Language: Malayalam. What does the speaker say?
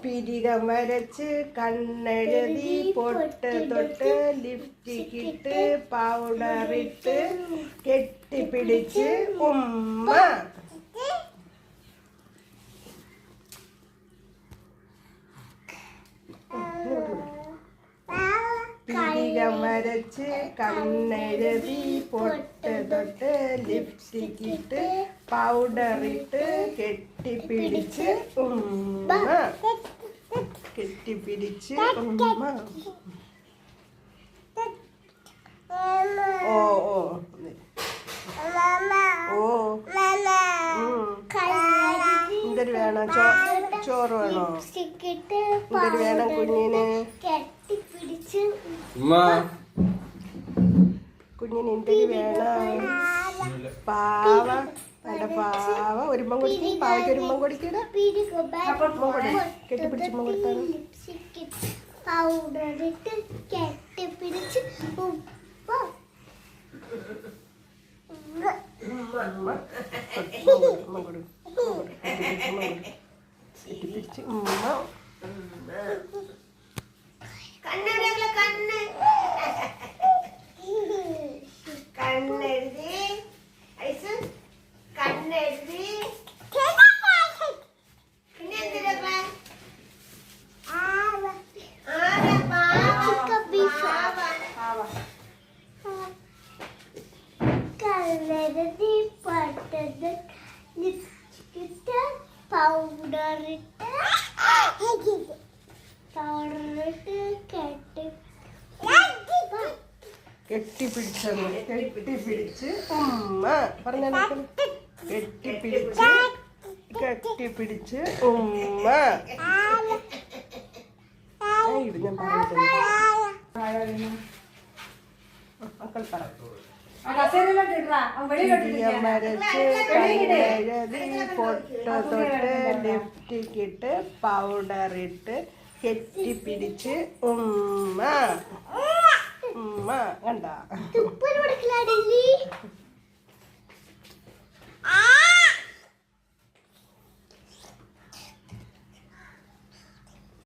പിരികം വരച്ച് കണ്ണെഴുതി പൊട്ട് തൊട്ട് ലിപ്സ്റ്റിക്കിട്ട് പൗഡറിട്ട് കെട്ടിപ്പിടിച്ച് ഉമ്മ. പിരികം വരച്ച് കണ്ണെഴുതി പൊട്ട് തൊട്ട് ലിപ്സ്റ്റിക്കിട്ട് പൗഡറിട്ട് കെട്ടിപ്പിടിച്ച് ഉമ്മ. കെട്ടിപ്പിടിച്ച് ഉമ്മ. ഓ ഓ ഓ എന്തൊരു വേണം? ചോറ് വേണോ? എന്തൊരു വേണം കുഞ്ഞിന്? കുഞ്ഞിന് എന്തൊരു വേണം? പാവ. എന്റെ പാവ ഒരുമ്പം കൊടുക്കും. പാവയ്ക്ക് ഒരുമ്പം കൊടുക്കട. കെട്ടിപ്പിടിച്ച് ഉമ്മ കൊടുത്താണ്. കെട്ടിപ്പിടിച്ച് ഉമ്മ. കണ്ണെഴുതി കണ്ണെഴുതി പിന്നെ എന്തിനാ കണ്ണെഴുതി പട്ടത് ലിപ്സ്റ്റിക്കിട്ട് പൗഡറിട്ട് കെട്ടിപ്പിടിച്ച് ഉമ്മ. പറഞ്ഞ കെട്ടിപ്പിടിച്ച് ഉമ്മ. ഇത് ഞാൻ പറഞ്ഞിട്ടുണ്ട്. മക്കൾ പറഞ്ഞു പൊട്ട് തൊട്ട് ലിപ്സ്റ്റിക്കിട്ട് പൗഡറിട്ട് കെട്ടിപ്പിടിച്ച് ഉമ്മ. ഉമ്മ കണ്ട